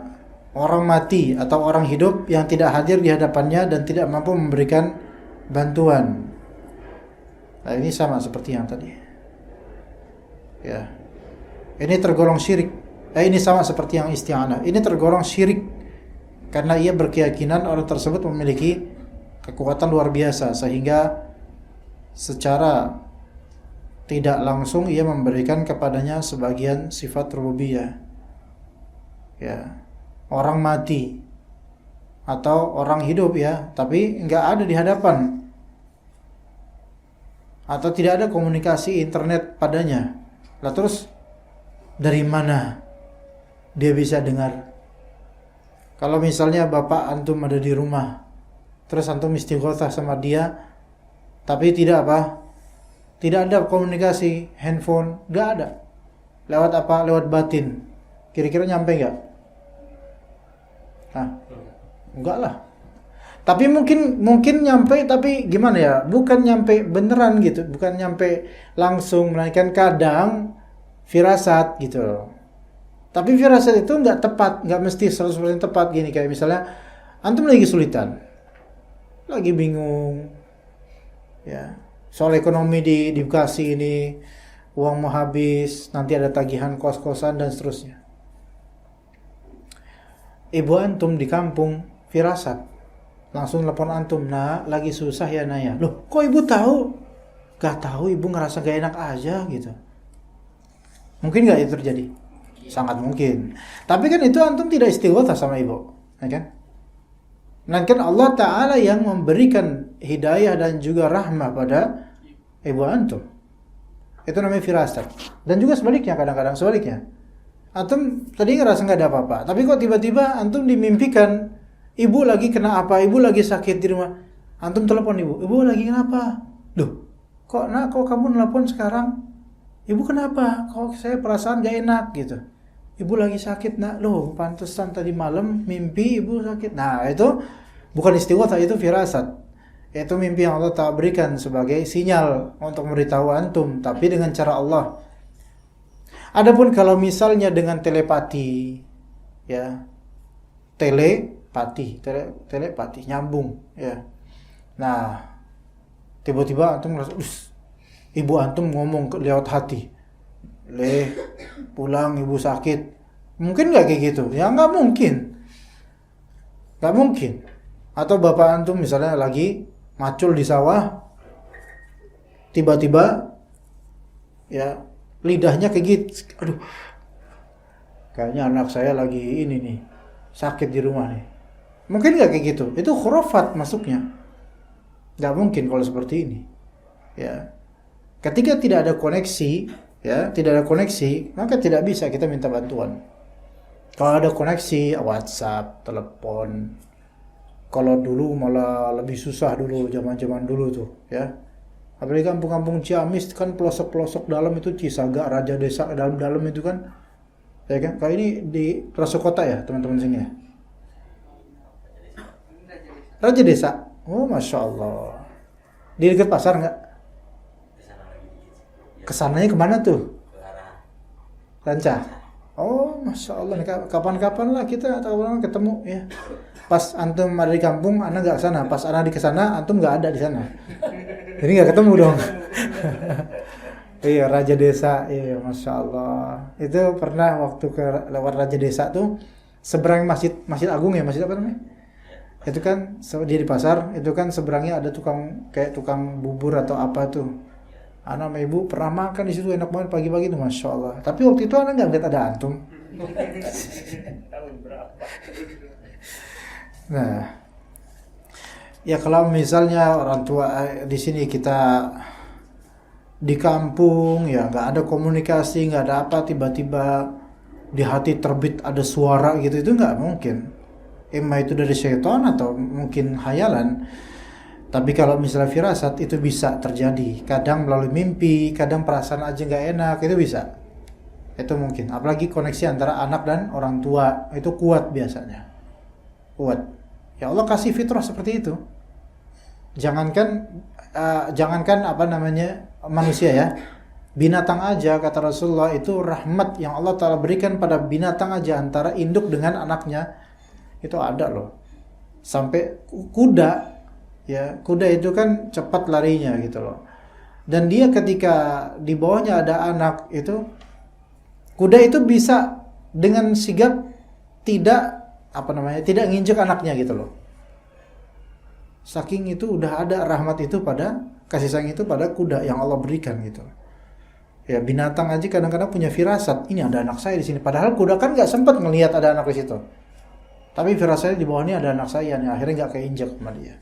orang mati atau orang hidup yang tidak hadir di hadapannya dan tidak mampu memberikan bantuan. Nah, ini sama seperti yang tadi. Ya. Ini tergolong syirik. Ini sama seperti yang isti'anah. Ini tergolong syirik karena ia berkeyakinan orang tersebut memiliki kekuatan luar biasa sehingga secara tidak langsung ia memberikan kepadanya sebagian sifat rububiyah. Ya. Orang mati atau orang hidup ya, tapi nggak ada di hadapan atau tidak ada komunikasi internet padanya. Lah terus dari mana dia bisa dengar? Kalau misalnya bapak antum ada di rumah, terus antum istighotsah sama dia, tapi tidak tidak ada komunikasi handphone, nggak ada. Lewat apa? Lewat batin. Kira-kira nyampe nggak? Enggak lah. Tapi mungkin nyampe, tapi gimana ya? Bukan nyampe beneran gitu, bukan nyampe langsung, melainkan kadang firasat gitu. Tapi firasat itu enggak tepat, enggak mesti 100% tepat gini, kayak misalnya antum lagi kesulitan, lagi bingung. Ya, soal ekonomi di Bekasi ini, uang mau habis, nanti ada tagihan kos-kosan dan seterusnya. ibu antum di kampung firasat, langsung telepon antum, "Nak, lagi susah ya Naya." Loh, kok ibu tahu? Gak tahu, ibu ngerasa gak enak aja gitu. Mungkin gak itu terjadi? Sangat mungkin. Tapi kan itu antum tidak istighotsah sama ibu, ya kan? Melainkan Allah Ta'ala yang memberikan hidayah dan juga rahmah pada ibu antum. Itu namanya firasat. Dan juga sebaliknya, kadang-kadang sebaliknya. Antum tadi ngerasa gak ada apa-apa, tapi kok tiba-tiba antum dimimpikan ibu lagi kena apa, ibu lagi sakit di rumah. Antum telepon ibu, "Ibu lagi kenapa?" "Duh, kok kamu nelpon sekarang? Ibu kenapa? Kok saya perasaan gak enak gitu." "Ibu lagi sakit, Nak." "Loh, pantesan tadi malam mimpi ibu sakit." Nah, itu bukan istighotsah, itu firasat. Itu mimpi yang Allah Ta'ala berikan sebagai sinyal untuk memberitahu antum, tapi dengan cara Allah. Adapun kalau misalnya dengan telepati, ya, telepati nyambung, ya. Nah, tiba-tiba antum merasa, ibu antum ngomong lewat hati, pulang, ibu sakit. Mungkin nggak kayak gitu? Ya nggak mungkin. Atau bapak antum misalnya lagi macul di sawah, tiba-tiba ya lidahnya kegigit. Aduh, kayaknya anak saya lagi ini nih, sakit di rumah nih. Mungkin nggak kayak gitu? Itu khurafat masuknya. Nggak mungkin kalau seperti ini. Ya, ketika tidak ada koneksi, maka tidak bisa kita minta bantuan. Kalau ada koneksi, WhatsApp, telepon. Kalau dulu malah lebih susah dulu, zaman-zaman dulu tuh, ya. Apalagi kampung-kampung Ciamis kan pelosok-pelosok dalam itu, Cisaga, Raja Desa dalam-dalam itu kan. Ya kan? Kalau ini di pelosok kota ya, teman-teman sini ya. Raja Desa. Oh, Masya Allah. Di dekat pasar nggak? Kesananya kemana tuh? Ranca. Oh, Masya Allah. Kapan-kapan lah kita ketemu ya. Pas antum ada di kampung, ana nggak kesana. Pas ana di kesana, antum nggak ada di sana. Jadi nggak ketemu dong. Iya, Raja Desa. Iya, Masya Allah. Itu pernah waktu lewat Raja Desa tuh, seberang Masjid Agung ya, masjid apa namanya? Itu kan dia di pasar, itu kan seberangnya ada tukang bubur atau apa tuh. Anak sama ibu pernah makan di situ, enak banget pagi-pagi tuh, Masya Allah. Tapi waktu itu anak nggak lihat ada antum. Nah, ya kalau misalnya orang tua di sini, kita di kampung ya nggak ada komunikasi, nggak ada apa, tiba-tiba di hati terbit ada suara gitu, itu nggak mungkin. Emang itu dari syaitan atau mungkin hayalan. Tapi kalau misalnya firasat itu bisa terjadi. Kadang melalui mimpi, kadang perasaan aja nggak enak, itu bisa. Itu mungkin. Apalagi koneksi antara anak dan orang tua itu kuat biasanya. Kuat. Ya Allah kasih fitrah seperti itu. Jangankan manusia ya. Binatang aja, kata Rasulullah, itu rahmat yang Allah Ta'ala berikan pada binatang aja, antara induk dengan anaknya. Itu ada loh. Sampai kuda, ya, kuda itu kan cepat larinya gitu loh. Dan dia ketika di bawahnya ada anak itu, kuda itu bisa dengan sigap tidak nginjek anaknya gitu loh. Saking itu udah ada rahmat itu kasih sayang itu pada kuda yang Allah berikan gitu. Ya, binatang aja kadang-kadang punya firasat, ini ada anak saya di sini. Padahal kuda kan nggak sempat ngelihat ada anak di situ. Tapi firasatnya di bawah ini ada anak saya nih, akhirnya nggak keinjak sama dia.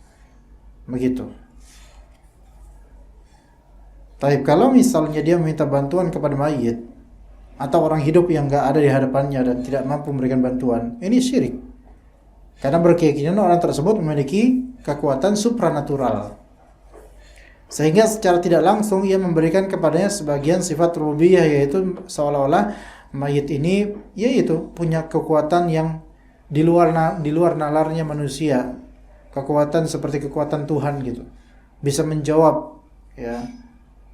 Begitu. Tapi kalau misalnya dia meminta bantuan kepada mayit atau orang hidup yang nggak ada di hadapannya dan tidak mampu memberikan bantuan, ini syirik. Karena berkeyakinan orang tersebut memiliki kekuatan supranatural. Sehingga secara tidak langsung ia memberikan kepadanya sebagian sifat rububiyah, yaitu seolah-olah mayit ini yaitu punya kekuatan yang di luar nalarnya manusia, kekuatan seperti kekuatan Tuhan gitu, bisa menjawab ya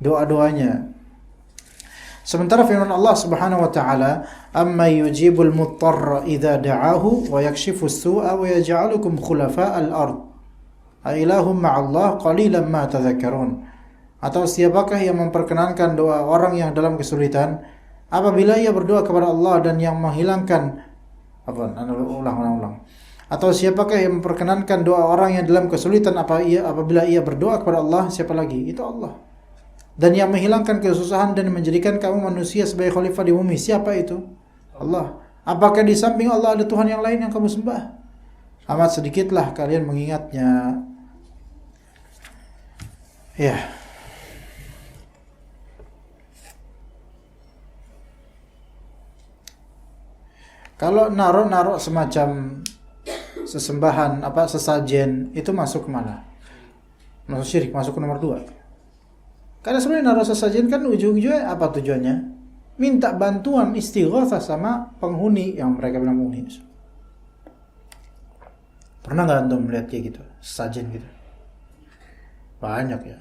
doa-doanya. Sementara firman Allah Subhanahu wa taala, "Amma yujibul muttarra idza da'ahu wa yakshifus su'a wa yaj'alukum khulafa'al ard. A ilahum ma'allah qalilan ma tadhakkarun." Atau siapakah yang memperkenankan doa orang yang dalam kesulitan apabila ia berdoa kepada Allah dan yang menghilangkan Ulang. Atau siapakah yang memperkenankan doa orang yang dalam kesulitan apabila ia berdoa kepada Allah? Siapa lagi? Itu Allah. Dan yang menghilangkan kesusahan dan menjadikan kamu manusia sebagai khalifah di bumi, siapa itu? Allah. Apakah di samping Allah ada Tuhan yang lain yang kamu sembah? Amat sedikitlah kalian mengingatnya. Ya. Kalau naruh semacam sesembahan sesajen itu masuk kemana? Masuk syirik, masuk ke nomor 2. Karena sebenarnya naruh sesajen kan ujung-ujungnya apa tujuannya? Minta bantuan istighatsah sama penghuni yang mereka bilang penghuni. Pernah nggak antum melihat kayak gitu, sesajen gitu? Banyak ya,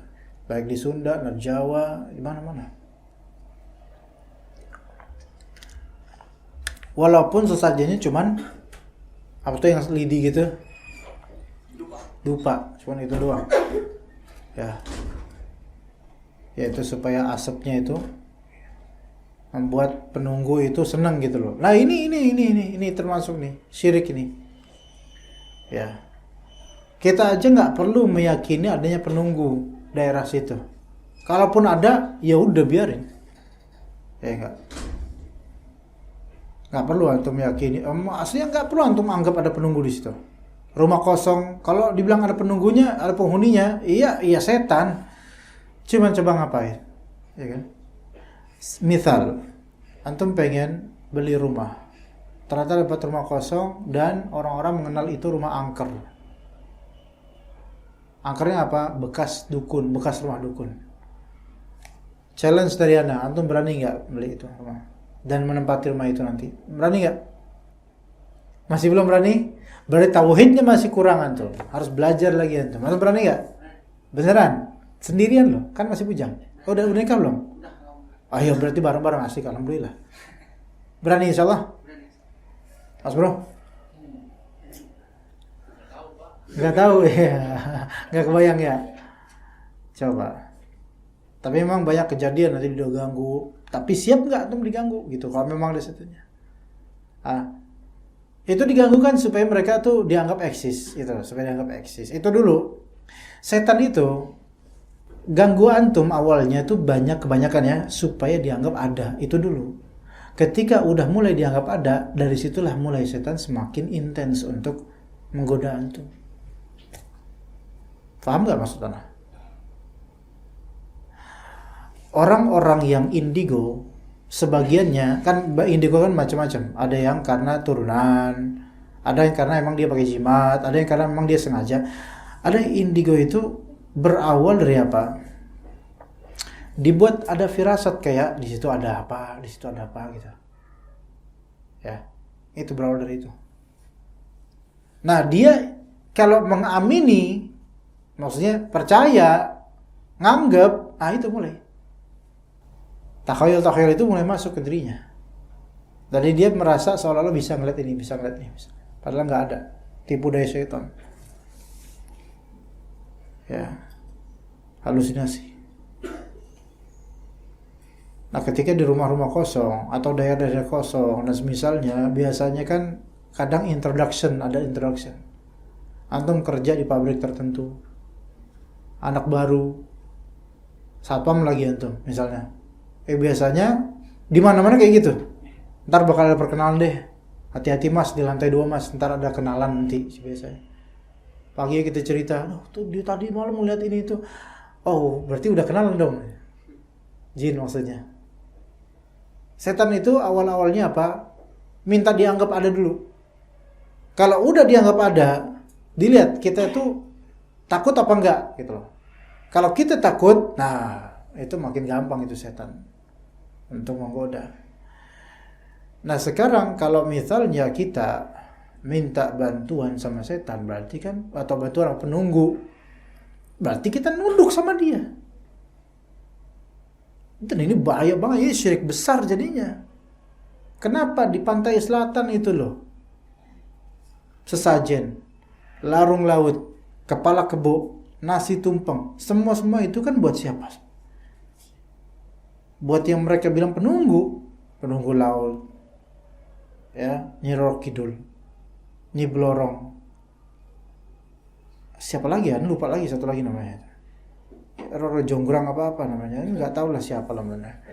baik di Sunda, di Jawa, di mana-mana. Walaupun sesajennya cuman apa tuh yang lidi gitu? Dupa, cuman itu doang. Ya. Yaitu supaya asapnya itu membuat penunggu itu senang gitu loh. Nah, ini termasuk nih syirik ini. Ya. Kita aja nggak perlu meyakini adanya penunggu daerah situ. Kalaupun ada, ya udah biarin. Ya enggak. Nggak perlu antum meyakini. Aslinya nggak perlu antum anggap ada penunggu di situ. Rumah kosong, kalau dibilang ada penunggunya, ada penghuninya, iya setan. Cuman coba ngapain? Ya kan? Misal, antum pengen beli rumah. Ternyata dapat rumah kosong dan orang-orang mengenal itu rumah angker. Angkernya apa? Bekas dukun, bekas rumah dukun. Challenge dari Anda, antum berani nggak beli itu rumah dan menempati rumah itu nanti? Berani nggak? Masih belum berani? Berarti tauhidnya masih kurang antum. Harus belajar lagi antum. Antum berani nggak? Beneran? Sendirian loh, kan masih bujang. Oh, udah nikah belum? Ayo berarti bareng-bareng asik, alhamdulillah. Berani insyaallah? Mas bro? Nggak tahu ya, nggak kebayang ya. Coba. Tapi memang banyak kejadian nanti diganggu. Tapi siap nggak antum diganggu gitu? Kalau memang ada situnya. Itu diganggu kan supaya mereka tuh dianggap eksis, gitu. Supaya dianggap eksis. Itu dulu. Setan itu ganggu antum awalnya tuh kebanyakan ya supaya dianggap ada. Itu dulu. Ketika udah mulai dianggap ada, dari situlah mulai setan semakin intens untuk menggoda antum. Paham gak maksud Anda? Orang-orang yang indigo, sebagiannya kan indigo kan macam-macam. Ada yang karena turunan, ada yang karena emang dia pakai jimat, ada yang karena memang dia sengaja. Ada yang indigo itu berawal dari apa? Dibuat ada firasat kayak di situ ada apa gitu. Ya, itu berawal dari itu. Nah, dia kalau mengamini, maksudnya percaya, nganggap, itu mulai. Takhayul itu mulai masuk ke dirinya. Jadi dia merasa seolah-olah bisa ngeliat ini. Padahal nggak ada. Tipu daya syaitan. Ya, halusinasi. Nah, ketika di rumah-rumah kosong atau daerah-daerah kosong dan semisalnya, biasanya kan kadang ada introduction. Antum kerja di pabrik tertentu, anak baru, satpam lagi antum misalnya. Biasanya di mana-mana kayak gitu. Ntar bakal ada perkenalan deh. Hati-hati mas, di lantai 2 mas, ntar ada kenalan nanti biasanya. Pagi kita cerita, tuh dia tadi malam melihat ini itu. Oh, berarti udah kenalan dong. Jin maksudnya. Setan itu awal-awalnya apa? Minta dianggap ada dulu. Kalau udah dianggap ada, dilihat kita itu takut apa enggak gitu loh. Kalau kita takut, nah itu makin gampang itu setan untuk menggoda. Nah sekarang kalau misalnya kita minta bantuan sama setan, berarti kan, atau bantuan penunggu, berarti kita nunduk sama dia. Dan ini bahaya banget, ini syirik besar jadinya. Kenapa di pantai selatan itu loh, sesajen, larung laut, kepala kebo, nasi tumpeng, semua itu kan buat siapa? Buat yang mereka bilang penunggu laut, ya, Nyi Roro Kidul, Nyi Blorong. Siapa lagi ya? Lupa lagi satu lagi namanya. Roro Jonggrang apa namanya? Enggak tahu lah siapa namanya.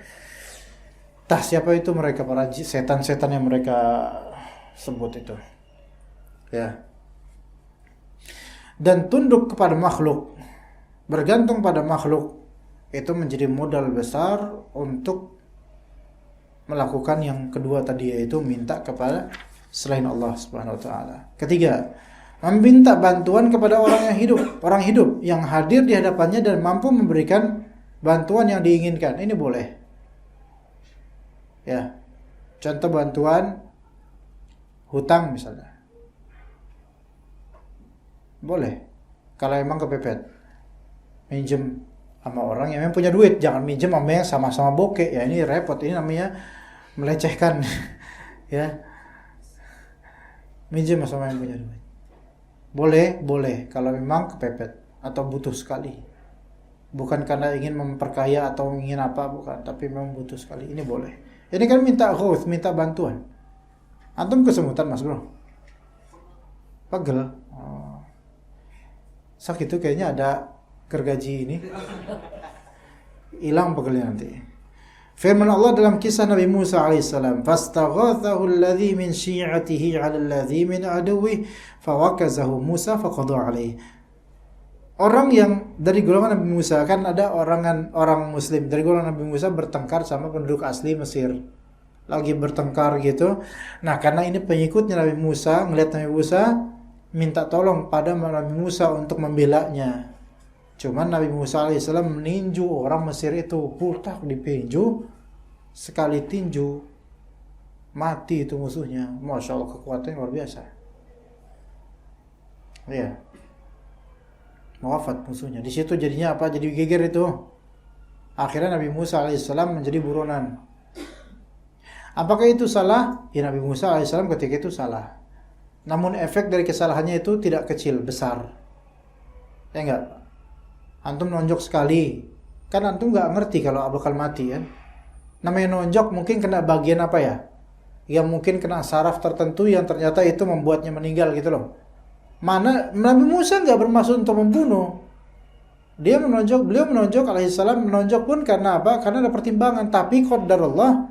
Tah siapa itu mereka, para setan-setan yang mereka sebut itu. Ya. Dan tunduk kepada makhluk, bergantung pada makhluk, itu menjadi modal besar untuk melakukan yang kedua tadi, yaitu minta kepada selain Allah Subhanahu wa taala. Ketiga, meminta bantuan kepada orang hidup yang hadir di hadapannya dan mampu memberikan bantuan yang diinginkan. Ini boleh. Ya. Contoh bantuan hutang misalnya. Boleh. Kalau emang kepepet. Minjem sama orang yang memang punya duit, jangan minjem sama yang sama-sama bokeh. Ya ini repot, ini namanya melecehkan. Ya. Minjem sama yang punya duit. Boleh kalau memang kepepet atau butuh sekali. Bukan karena ingin memperkaya atau ingin apa, bukan, tapi memang butuh sekali. Ini boleh. Ini kan minta ghuth, minta bantuan. Antum kesemutan Mas Bro? Pegel. Sakit itu kayaknya ada gergaji ini. Hilang pegelnya nanti. Firman Allah dalam kisah Nabi Musa alaihissalam, "Fastaghathahu alladhi min syi'atihi 'ala alladhi min aduwwi fawakazahu Musa faqada alaihi." Orang yang dari golongan Nabi Musa, kan ada orang muslim dari golongan Nabi Musa bertengkar sama penduduk asli Mesir. Lagi bertengkar gitu. Nah, karena ini pengikutnya Nabi Musa, ngelihat Nabi Musa minta tolong pada Nabi Musa untuk membelanya. Cuman Nabi Musa alaihissalam meninju orang Mesir itu, putak dipinju, sekali tinju mati itu musuhnya. Masya Allah, kekuatannya luar biasa. Iya, wafat musuhnya. Di situ jadinya apa? Jadi geger itu. Akhirnya Nabi Musa alaihissalam menjadi buronan. Apakah itu salah? Ya, Nabi Musa alaihissalam ketika itu salah. Namun efek dari kesalahannya itu tidak kecil, besar. Ya enggak? Antum nonjok sekali, kan antum nggak ngerti kalau bakal mati kan. Namanya nonjok mungkin kena bagian apa ya? Yang mungkin kena saraf tertentu yang ternyata itu membuatnya meninggal gitu loh. Mana Nabi Musa nggak bermaksud untuk membunuh. Beliau menonjok alaihissalam menonjok pun karena apa? Karena ada pertimbangan. Tapi qadarullah,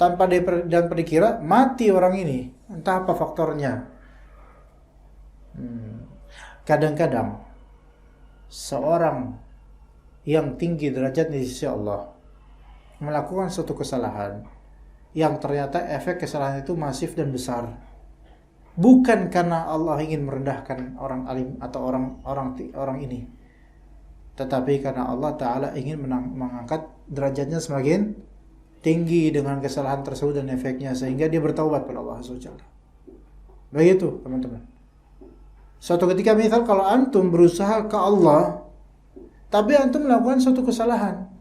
tanpa dan dikira mati orang ini. Entah apa faktornya. Kadang-kadang seorang yang tinggi derajat di sisi Allah melakukan suatu kesalahan yang ternyata efek kesalahan itu masif dan besar, bukan karena Allah ingin merendahkan orang alim atau orang ini, tetapi karena Allah Ta'ala ingin mengangkat derajatnya semakin tinggi dengan kesalahan tersebut dan efeknya, sehingga dia bertaubat kepada Allah SWT. Begitu teman-teman. Suatu ketika misal kalau antum berusaha ke Allah, tapi antum melakukan suatu kesalahan,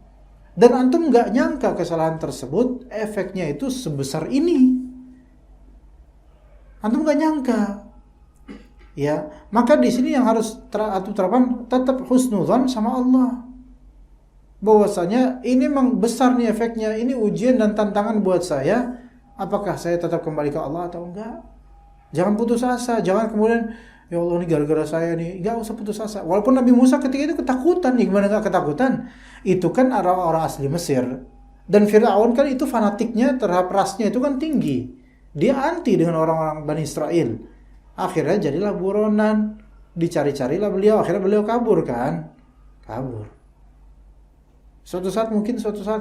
dan antum nggak nyangka kesalahan tersebut efeknya itu sebesar ini, antum nggak nyangka, ya, maka di sini yang harus antum terapkan tetap husnudzan sama Allah, bahwasanya ini memang besar nih efeknya, ini ujian dan tantangan buat saya, apakah saya tetap kembali ke Allah atau enggak? Jangan putus asa, jangan kemudian ya Allah, ini gara-gara saya nih. Gak usah putus asa. Walaupun Nabi Musa ketika itu ketakutan nih. Gimana gak ketakutan? Itu kan orang-orang asli Mesir. Dan Fir'aun kan itu fanatiknya terhadap rasnya itu kan tinggi. Dia anti dengan orang-orang Bani Israel. Akhirnya jadilah buronan. Dicari-carilah beliau. Akhirnya beliau kabur kan. Kabur. Suatu saat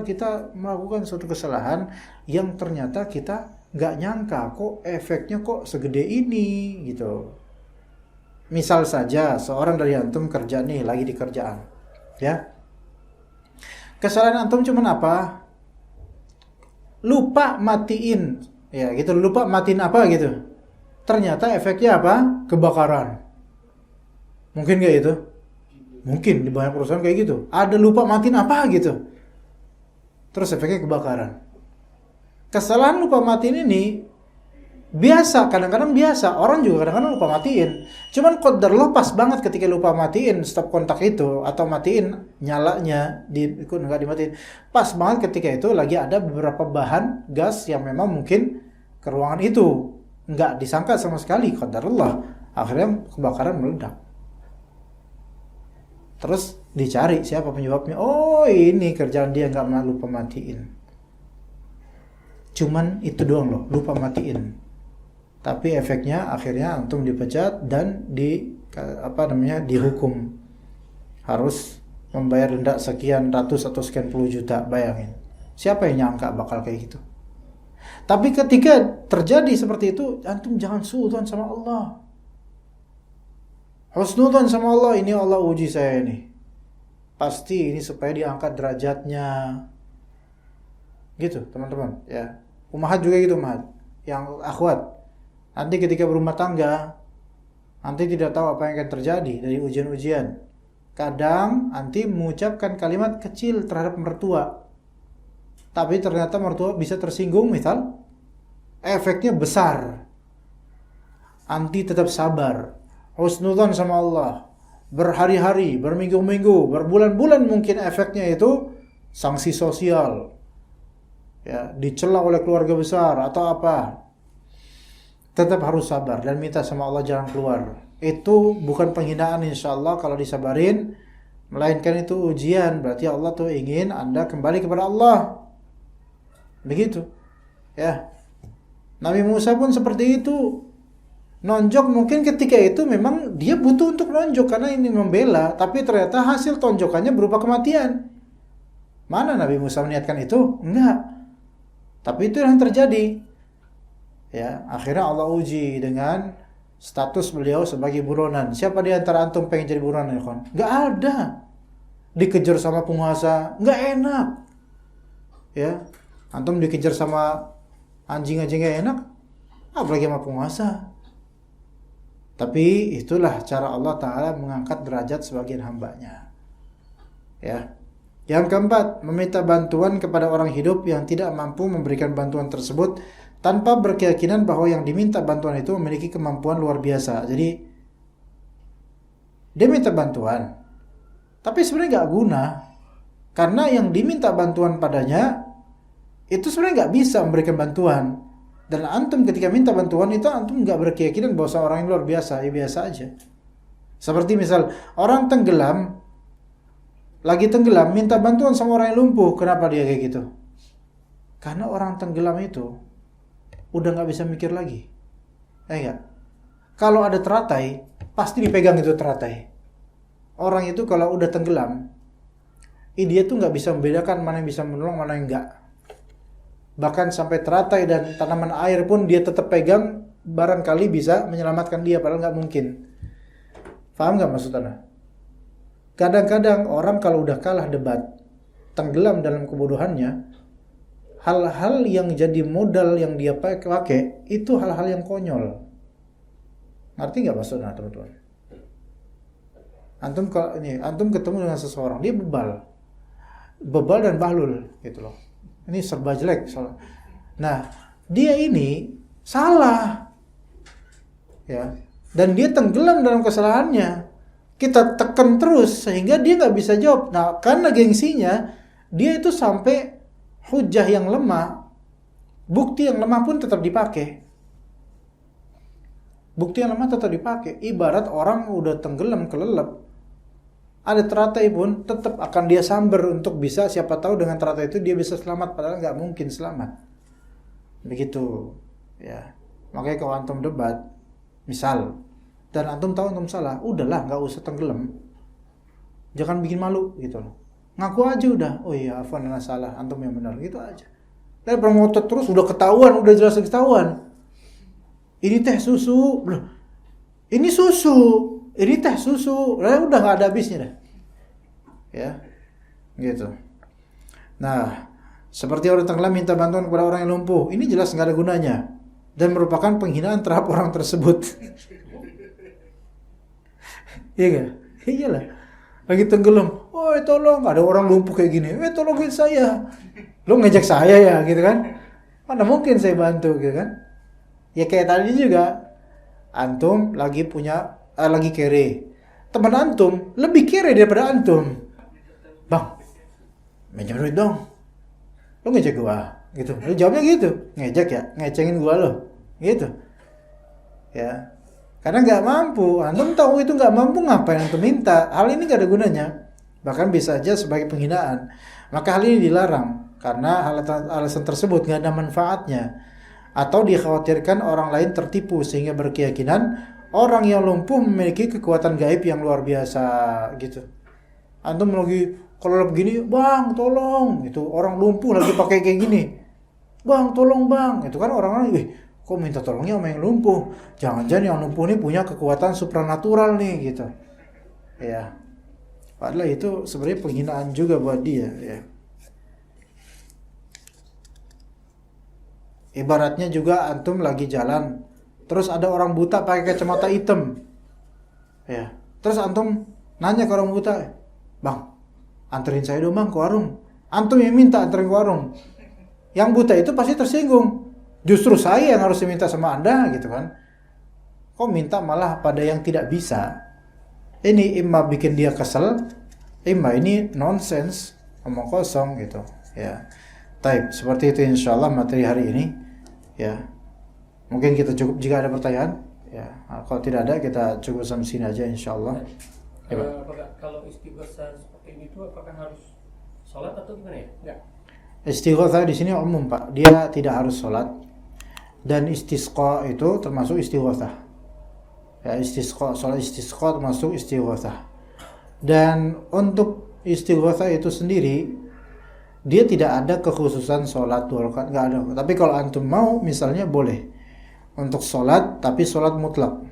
kita melakukan suatu kesalahan yang ternyata kita gak nyangka. Kok efeknya kok segede ini gitu. Misal saja seorang dari antum kerja nih, lagi di kerjaan, ya. Kesalahan antum cuman apa? Lupa matiin, ya gitu. Lupa matiin apa gitu. Ternyata efeknya apa? Kebakaran. Mungkin gak itu? Mungkin di banyak perusahaan kayak gitu. Ada lupa matiin apa gitu. Terus efeknya kebakaran. Kesalahan lupa matiin ini biasa, kadang-kadang biasa. Orang juga kadang-kadang lupa matiin. Cuman qadarullah pas banget ketika lupa matiin stop kontak itu atau matiin nyalanya nggak dimatiin. Pas banget ketika itu lagi ada beberapa bahan gas yang memang mungkin ke ruangan itu. Nggak disangka sama sekali, qadarullah. Akhirnya kebakaran meledak. Terus dicari siapa penyebabnya. Oh, ini kerjaan dia, nggak lupa matiin. Cuman itu doang loh, lupa matiin. Tapi efeknya akhirnya antum dipecat dan dihukum. Harus membayar denda sekian ratus atau sekian puluh juta, bayangin. Siapa yang nyangka bakal kayak gitu? Tapi ketika terjadi seperti itu, antum jangan suudzon sama Allah. Husnudzon sama Allah, ini Allah uji saya ini. Pasti ini supaya diangkat derajatnya. Gitu, teman-teman, ya. Ummahat juga gitu, ummahat. Yang akhwat. Nanti ketika berumah tangga, nanti tidak tahu apa yang akan terjadi dari ujian-ujian. Kadang nanti mengucapkan kalimat kecil terhadap mertua, tapi ternyata mertua bisa tersinggung misal, efeknya besar. Anti tetap sabar, husnudzon sama Allah, berhari-hari, berminggu-minggu, berbulan-bulan mungkin efeknya itu sanksi sosial, ya, dicela oleh keluarga besar atau apa. Tetap harus sabar dan minta sama Allah jangan keluar. Itu bukan penghinaan insyaallah kalau disabarin, melainkan itu ujian. Berarti Allah tuh ingin Anda kembali kepada Allah. Begitu. Ya. Nabi Musa pun seperti itu. Nonjok mungkin ketika itu memang dia butuh untuk nonjok karena ini membela, tapi ternyata hasil tonjokannya berupa kematian. Mana Nabi Musa meniatkan itu? Enggak. Tapi itu yang terjadi. Ya, akhirnya Allah uji dengan status beliau sebagai buronan. Siapa di antara antum pengen jadi buronan, ya kawan? Enggak ada. Dikejar sama penguasa, enggak enak. Ya. Antum dikejar sama anjing aja enggak enak, apalagi sama penguasa. Tapi itulah cara Allah Ta'ala mengangkat derajat sebagian hambanya. Ya. Yang keempat, meminta bantuan kepada orang hidup yang tidak mampu memberikan bantuan tersebut tanpa berkeyakinan bahwa yang diminta bantuan itu memiliki kemampuan luar biasa. Jadi dia minta bantuan, tapi sebenarnya nggak guna, karena yang diminta bantuan padanya itu sebenarnya nggak bisa memberikan bantuan. Dan antum ketika minta bantuan itu antum nggak berkeyakinan bahwa seorang yang luar biasa, ya biasa aja. Seperti misal orang tenggelam, lagi tenggelam minta bantuan sama orang yang lumpuh, kenapa dia kayak gitu? Karena orang tenggelam itu udah nggak bisa mikir lagi, enggak. Kalau ada teratai, pasti dipegang itu teratai. Orang itu kalau udah tenggelam, dia tuh nggak bisa membedakan mana yang bisa menolong, mana yang enggak. Bahkan sampai teratai dan tanaman air pun dia tetap pegang, barangkali bisa menyelamatkan dia, padahal nggak mungkin. Paham nggak maksud Anda? Kadang-kadang orang kalau udah kalah debat, tenggelam dalam kebodohannya, hal-hal yang jadi modal yang dia pakai itu hal-hal yang konyol. Ngerti nggak maksudnya, teman-teman? Antum ketemu dengan seseorang, dia bebal dan bahlul, gitu loh. Ini serba jelek. Nah, dia ini salah, ya, dan dia tenggelam dalam kesalahannya. Kita tekan terus sehingga dia nggak bisa jawab. Nah, karena gengsinya, dia itu sampai hujah yang lemah, bukti yang lemah pun tetap dipakai. Bukti yang lemah tetap dipakai. Ibarat orang udah tenggelam, kelelep, ada teratai pun tetap akan dia samber untuk bisa, siapa tahu dengan teratai itu dia bisa selamat, padahal nggak mungkin selamat. Begitu, ya. Makanya kalau antum debat, misal, dan antum tahu antum salah, udahlah nggak usah tenggelam, jangan bikin malu, gitu loh. Ngaku aja udah, oh iya, afwan ana salah, antum yang benar, gitu aja. Dan bermotot terus, udah ketahuan, udah jelas ketahuan. Ini teh susu, loh. Ini susu, ini teh susu, udah nggak ada habisnya dah. Ya, gitu. Nah, seperti orang tenggelam minta bantuan kepada orang yang lumpuh, ini jelas nggak ada gunanya dan merupakan penghinaan terhadap orang tersebut. Iya nggak? Iyalah. Lagi tenggelam, oh tolong, ada orang lumpuh kayak gini, tolongin saya. Lo ngejek saya ya, gitu kan? Mana mungkin saya bantu, gitu kan? Ya kayak tadi juga, antum lagi kere, teman antum lebih kere daripada antum. Bang, minjem duit dong. Lo ngejek gua. gitu. Dia jawabnya gitu, ngejek ya, ngecengin gua lo, gitu. Ya, karena nggak mampu. Antum tahu itu nggak mampu, ngapain antum minta? Hal ini nggak ada gunanya, bahkan bisa aja sebagai penghinaan. Maka hal ini dilarang karena alasan tersebut nggak ada manfaatnya, atau dikhawatirkan orang lain tertipu sehingga berkeyakinan orang yang lumpuh memiliki kekuatan gaib yang luar biasa gitu. Antum lagi kalau begini, bang tolong, itu orang lumpuh lagi pakai kayak gini, bang tolong bang, itu kan orang-orang, kok minta tolongnya sama yang lumpuh, jangan-jangan yang lumpuh ini punya kekuatan supranatural nih gitu. Ya, padahal itu sebenarnya penghinaan juga buat dia. Ya. Ibaratnya juga antum lagi jalan, terus ada orang buta pakai kacamata hitam, ya, terus antum nanya ke orang buta, bang, anterin saya dong bang ke warung. Antum yang minta anterin ke warung, yang buta itu pasti tersinggung. Justru saya yang harus diminta sama anda gitu kan. Kok minta malah pada yang tidak bisa. Ini imma bikin dia kesel, imma ini nonsense, omong kosong gitu. Ya, taib. Seperti itu insyaallah materi hari ini. Ya, mungkin kita cukup jika ada pertanyaan. Ya, kalau tidak ada kita cukup sampai sini aja insyaallah. Kalau istighosah seperti ini itu apakah harus sholat atau gimana ya? Enggak. Istighosah di sini umum Pak, dia tidak harus sholat. Dan istisqa itu termasuk istighosah. Ya, istisqa, sholat istisqa termasuk istighosah. Dan untuk istighosah itu sendiri, dia tidak ada kekhususan sholat 2 rakaat, nggak ada. Tapi kalau antum mau, misalnya boleh untuk sholat, tapi sholat mutlak.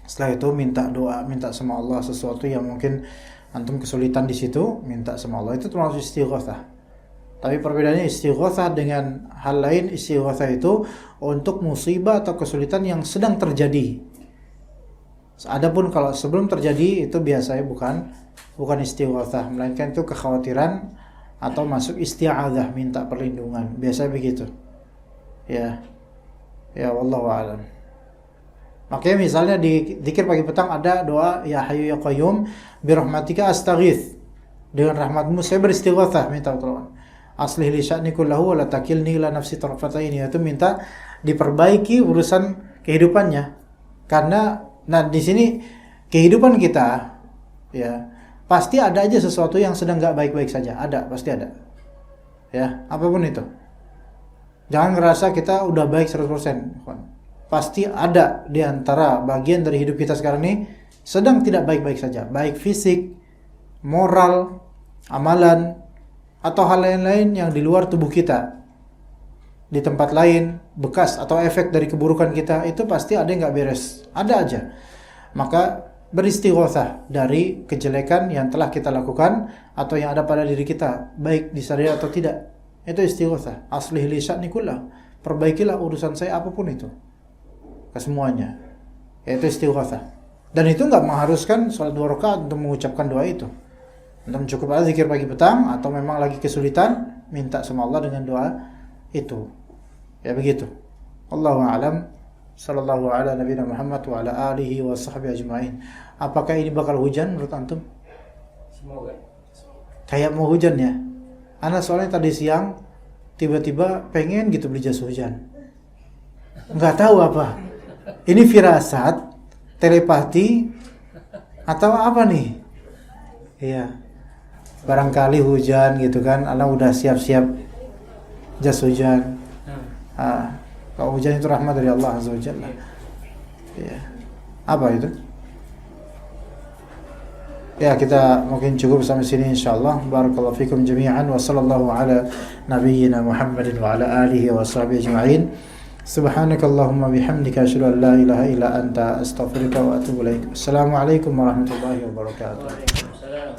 Setelah itu minta doa, minta sama Allah sesuatu yang mungkin antum kesulitan di situ, minta sama Allah, itu termasuk istighosah. Tapi perbedaannya istighosah dengan hal lain, istighosah itu untuk musibah atau kesulitan yang sedang terjadi. Adapun kalau sebelum terjadi itu biasanya bukan istighosah, melainkan itu kekhawatiran atau masuk isti'adzah, minta perlindungan. Biasanya begitu. Ya. Ya wallahu a'lam. Makanya misalnya di zikir pagi petang ada doa ya hayyu ya qayyum bi rahmatika astaghits. Dengan rahmatmu saya beristighosah, minta pertolongan. Aslih li sya'ni kullahu wa la takilni ila nafsi tarfataini, itu minta diperbaiki urusan kehidupannya. Karena di sini kehidupan kita ya pasti ada aja sesuatu yang sedang enggak baik-baik saja, pasti ada. Ya, apapun itu. Jangan ngerasa kita udah baik 100%. Pasti ada di antara bagian dari hidup kita sekarang ini sedang tidak baik-baik saja, baik fisik, moral, amalan, atau hal lain-lain yang di luar tubuh kita. Di tempat lain, bekas atau efek dari keburukan kita, itu pasti ada yang gak beres. Ada aja. Maka beristighosah dari kejelekan yang telah kita lakukan atau yang ada pada diri kita, baik disadari atau tidak. Itu istighosah. Aslih li sya'ni kullahu. Perbaikilah urusan saya apapun itu. Kesemuanya. Itu istighosah. Dan itu gak mengharuskan sholat 2 rakaat untuk mengucapkan doa itu. Antum cukup aja zikir pagi petang, atau memang lagi kesulitan, minta sama Allah dengan doa itu. Ya begitu. Allahu a'lam. Sallallahu ala nabiyina Muhammad wa ala alihi wa sahbihi ajma'in. Apakah ini bakal hujan menurut antum? Semoga. Kayak mau hujan ya. Ana soalnya tadi siang tiba-tiba pengen gitu beli jas hujan. Enggak tahu apa. Ini firasat, telepati, atau apa nih? Iya. Barangkali hujan gitu kan, Ana udah siap-siap jas hujan. Kalau hujan itu rahmat dari Allah Azza wa Jalla. Ya. Apa itu? Ya, kita mungkin cukup sampai sini insyaallah. Barakallahu fikum jami'an wa sallallahu ala nabiyyina Muhammadin wa ala alihi wa sahbihi ajma'in. Subhanakallahumma bihamdika asyhadu an la ilaha illa anta astaghfiruka wa atubu ilaik. Assalamualaikum warahmatullahi wabarakatuh. Waalaikumsalam.